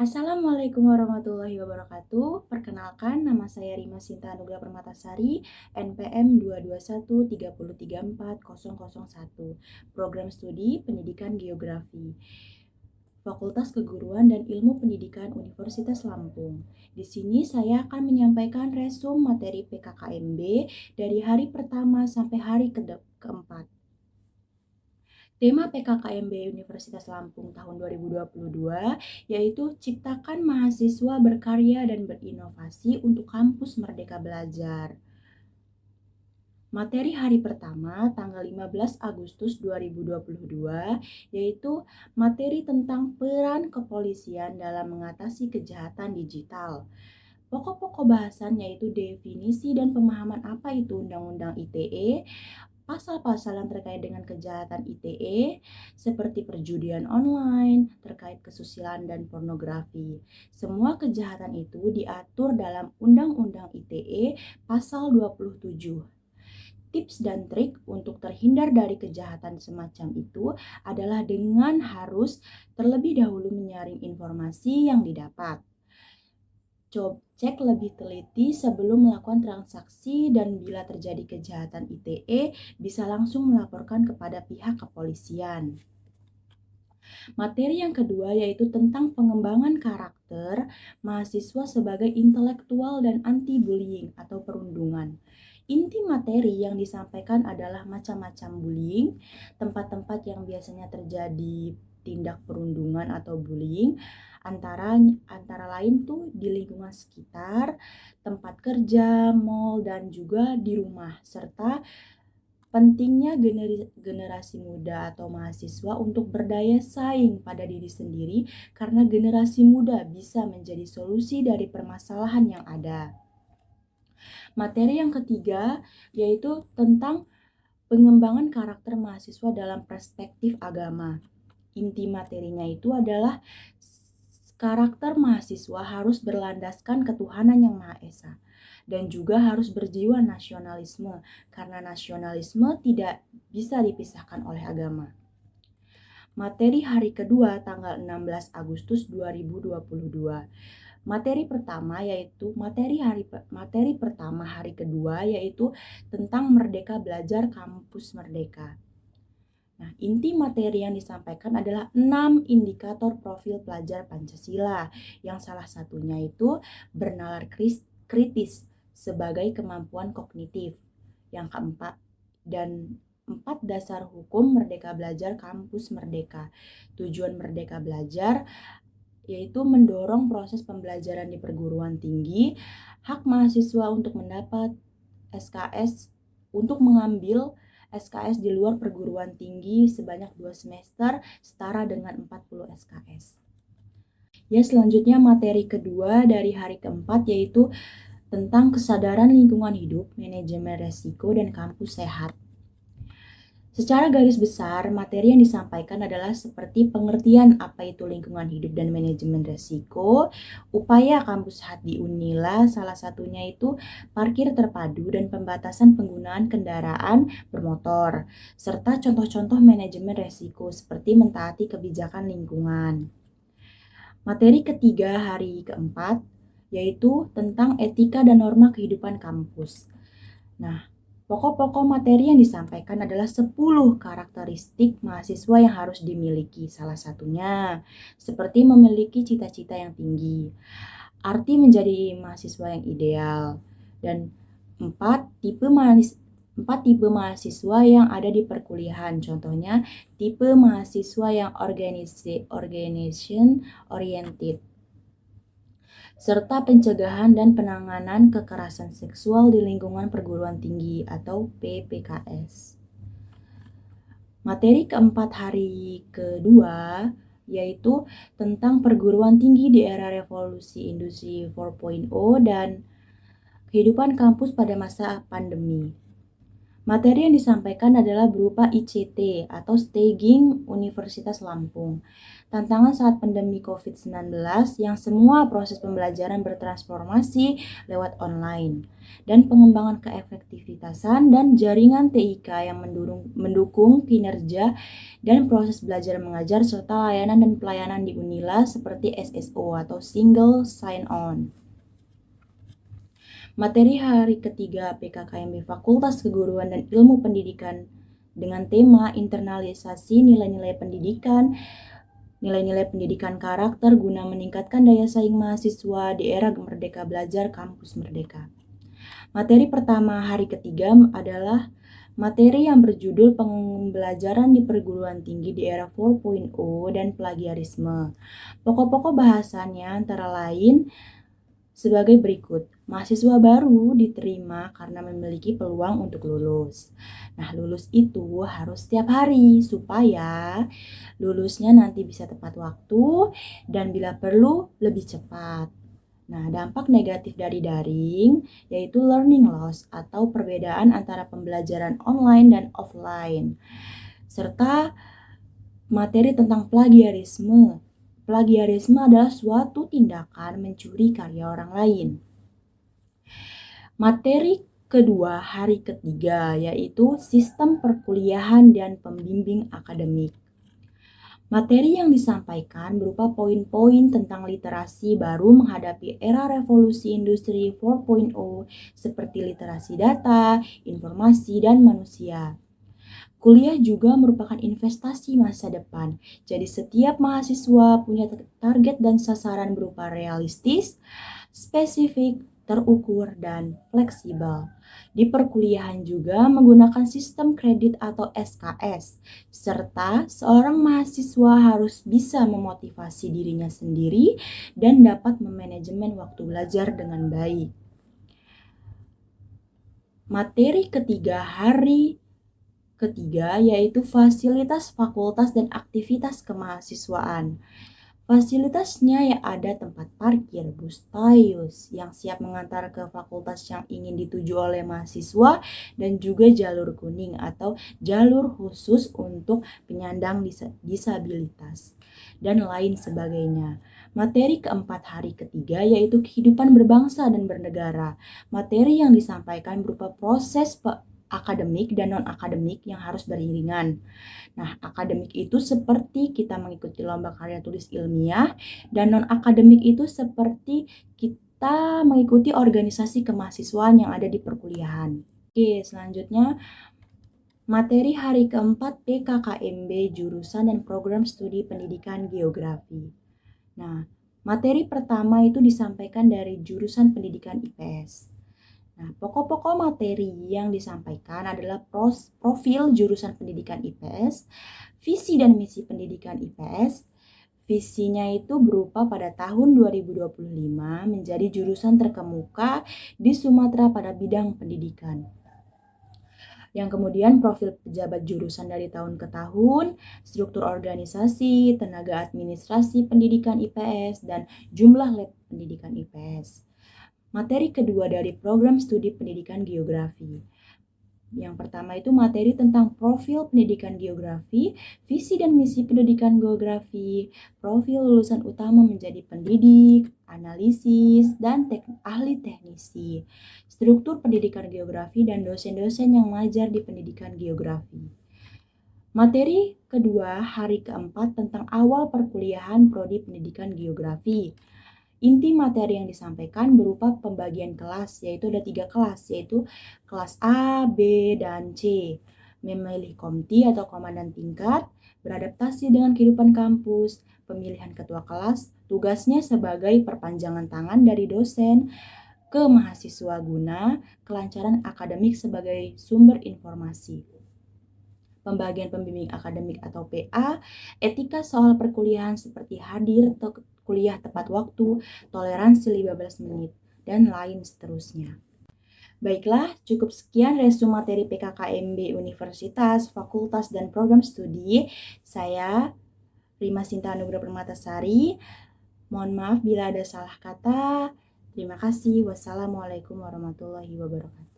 Assalamualaikum warahmatullahi wabarakatuh. Perkenalkan, nama saya Rima Sinta Anugrah Permatasari, NPM 22130340001, Program Studi Pendidikan Geografi, Fakultas Keguruan dan Ilmu Pendidikan Universitas Lampung. Di sini saya akan menyampaikan resum materi PKKMB dari hari pertama sampai hari keempat. Tema PKKMB Universitas Lampung tahun 2022 yaitu ciptakan mahasiswa berkarya dan berinovasi untuk kampus Merdeka Belajar. Materi hari pertama tanggal 15 Agustus 2022 yaitu materi tentang peran kepolisian dalam mengatasi kejahatan digital. Pokok-pokok bahasan yaitu definisi dan pemahaman apa itu Undang-Undang ITE, pasal-pasal yang terkait dengan kejahatan ITE, seperti perjudian online, terkait kesusilaan dan pornografi. Semua kejahatan itu diatur dalam Undang-Undang ITE pasal 27. Tips dan trik untuk terhindar dari kejahatan semacam itu adalah dengan harus terlebih dahulu menyaring informasi yang didapat. Cek lebih teliti sebelum melakukan transaksi dan bila terjadi kejahatan ITE bisa langsung melaporkan kepada pihak kepolisian. Materi yang kedua yaitu tentang pengembangan karakter mahasiswa sebagai intelektual dan anti-bullying atau perundungan. Inti materi yang disampaikan adalah macam-macam bullying, tempat-tempat yang biasanya terjadi tindak perundungan atau bullying, antara lain tuh di lingkungan sekitar, tempat kerja, mall, dan juga di rumah, serta pentingnya generasi muda atau mahasiswa untuk berdaya saing pada diri sendiri karena generasi muda bisa menjadi solusi dari permasalahan yang ada. Materi yang ketiga yaitu tentang pengembangan karakter mahasiswa dalam perspektif agama. Inti materinya itu adalah karakter mahasiswa harus berlandaskan ketuhanan yang Maha Esa dan juga harus berjiwa nasionalisme karena nasionalisme tidak bisa dipisahkan oleh agama. Materi hari kedua tanggal 16 Agustus 2022. Materi pertama yaitu materi pertama hari kedua yaitu tentang Merdeka Belajar Kampus Merdeka. Nah, inti materi yang disampaikan adalah 6 indikator profil pelajar Pancasila, yang salah satunya itu bernalar kritis sebagai kemampuan kognitif. Yang keempat, dan 4 dasar hukum Merdeka Belajar Kampus Merdeka. Tujuan Merdeka Belajar yaitu mendorong proses pembelajaran di perguruan tinggi, hak mahasiswa untuk mendapat SKS, untuk mengambil SKS di luar perguruan tinggi sebanyak 2 semester setara dengan 40 SKS. Ya, selanjutnya materi kedua dari hari keempat yaitu tentang kesadaran lingkungan hidup, manajemen resiko, dan kampus sehat. Secara garis besar, materi yang disampaikan adalah seperti pengertian apa itu lingkungan hidup dan manajemen resiko, upaya kampus sehat di Unila, salah satunya itu parkir terpadu dan pembatasan penggunaan kendaraan bermotor, serta contoh-contoh manajemen resiko seperti mentaati kebijakan lingkungan. Materi ketiga hari keempat yaitu tentang etika dan norma kehidupan kampus. Nah, pokok-pokok materi yang disampaikan adalah 10 karakteristik mahasiswa yang harus dimiliki. Salah satunya seperti memiliki cita-cita yang tinggi, arti menjadi mahasiswa yang ideal, dan 4 tipe mahasiswa yang ada di perkuliahan. Contohnya, tipe mahasiswa yang organization oriented, serta pencegahan dan penanganan kekerasan seksual di lingkungan perguruan tinggi atau PPKS. Materi keempat hari kedua yaitu tentang perguruan tinggi di era revolusi industri 4.0 dan kehidupan kampus pada masa pandemi. Materi yang disampaikan adalah berupa ICT atau Staging Universitas Lampung. Tantangan saat pandemi COVID-19 yang semua proses pembelajaran bertransformasi lewat online dan pengembangan keefektivitasan dan jaringan TIK yang mendukung kinerja dan proses belajar mengajar serta layanan dan pelayanan di Unila seperti SSO atau Single Sign-On. Materi hari ketiga PKKMB Fakultas Keguruan dan Ilmu Pendidikan dengan tema internalisasi nilai-nilai pendidikan karakter guna meningkatkan daya saing mahasiswa di era Merdeka Belajar Kampus Merdeka. Materi pertama hari ketiga adalah materi yang berjudul pembelajaran di perguruan tinggi di era 4.0 dan plagiarisme. Pokok-pokok bahasannya antara lain sebagai berikut. Mahasiswa baru diterima karena memiliki peluang untuk lulus. Nah, lulus itu harus setiap hari supaya lulusnya nanti bisa tepat waktu dan bila perlu lebih cepat. Nah, dampak negatif dari daring yaitu learning loss atau perbedaan antara pembelajaran online dan offline. Serta materi tentang plagiarisme. Plagiarisme adalah suatu tindakan mencuri karya orang lain. Materi kedua hari ketiga yaitu sistem perkuliahan dan pembimbing akademik. Materi yang disampaikan berupa poin-poin tentang literasi baru menghadapi era revolusi industri 4.0 seperti literasi data, informasi, dan manusia. Kuliah juga merupakan investasi masa depan. Jadi setiap mahasiswa punya target dan sasaran berupa realistis, spesifik, terukur, dan fleksibel. Di perkuliahan juga menggunakan sistem kredit atau SKS, serta seorang mahasiswa harus bisa memotivasi dirinya sendiri dan dapat memanajemen waktu belajar dengan baik. Materi ketiga hari ketiga yaitu fasilitas fakultas dan aktivitas kemahasiswaan. Fasilitasnya ya ada tempat parkir, bus Tayus yang siap mengantar ke fakultas yang ingin dituju oleh mahasiswa dan juga jalur kuning atau jalur khusus untuk penyandang disabilitas dan lain sebagainya. Materi keempat hari ketiga yaitu kehidupan berbangsa dan bernegara. Materi yang disampaikan berupa proses akademik dan non-akademik yang harus beriringan. Nah, akademik itu seperti kita mengikuti lomba karya tulis ilmiah, dan non-akademik itu seperti kita mengikuti organisasi kemahasiswaan yang ada di perkuliahan. Oke, selanjutnya materi hari keempat PKKMB jurusan dan program studi pendidikan geografi. Nah, materi pertama itu disampaikan dari jurusan pendidikan IPS. Nah, pokok-pokok materi yang disampaikan adalah profil jurusan pendidikan IPS, visi dan misi pendidikan IPS. Visinya itu berupa pada tahun 2025 menjadi jurusan terkemuka di Sumatera pada bidang pendidikan. Yang kemudian profil pejabat jurusan dari tahun ke tahun, struktur organisasi, tenaga administrasi pendidikan IPS, dan jumlah lab pendidikan IPS. Materi kedua dari program studi pendidikan geografi. Yang pertama itu materi tentang profil pendidikan geografi, visi dan misi pendidikan geografi, profil lulusan utama menjadi pendidik, analisis, dan ahli teknisi, struktur pendidikan geografi dan dosen-dosen yang mengajar di pendidikan geografi. Materi kedua hari keempat tentang awal perkuliahan prodi pendidikan geografi. Inti materi yang disampaikan berupa pembagian kelas, yaitu ada 3 kelas, yaitu kelas A, B, dan C. Memilih komti atau komandan tingkat, beradaptasi dengan kehidupan kampus, pemilihan ketua kelas, tugasnya sebagai perpanjangan tangan dari dosen ke mahasiswa guna kelancaran akademik sebagai sumber informasi. Pembagian pembimbing akademik atau PA, etika soal perkuliahan seperti hadir atau kuliah tepat waktu, toleransi 15 menit, dan lain seterusnya. Baiklah, cukup sekian resume materi PKKMB Universitas, Fakultas, dan Program Studi. Saya, Rima Sinta Anugrah Permatasari. Mohon maaf bila ada salah kata. Terima kasih. Wassalamualaikum warahmatullahi wabarakatuh.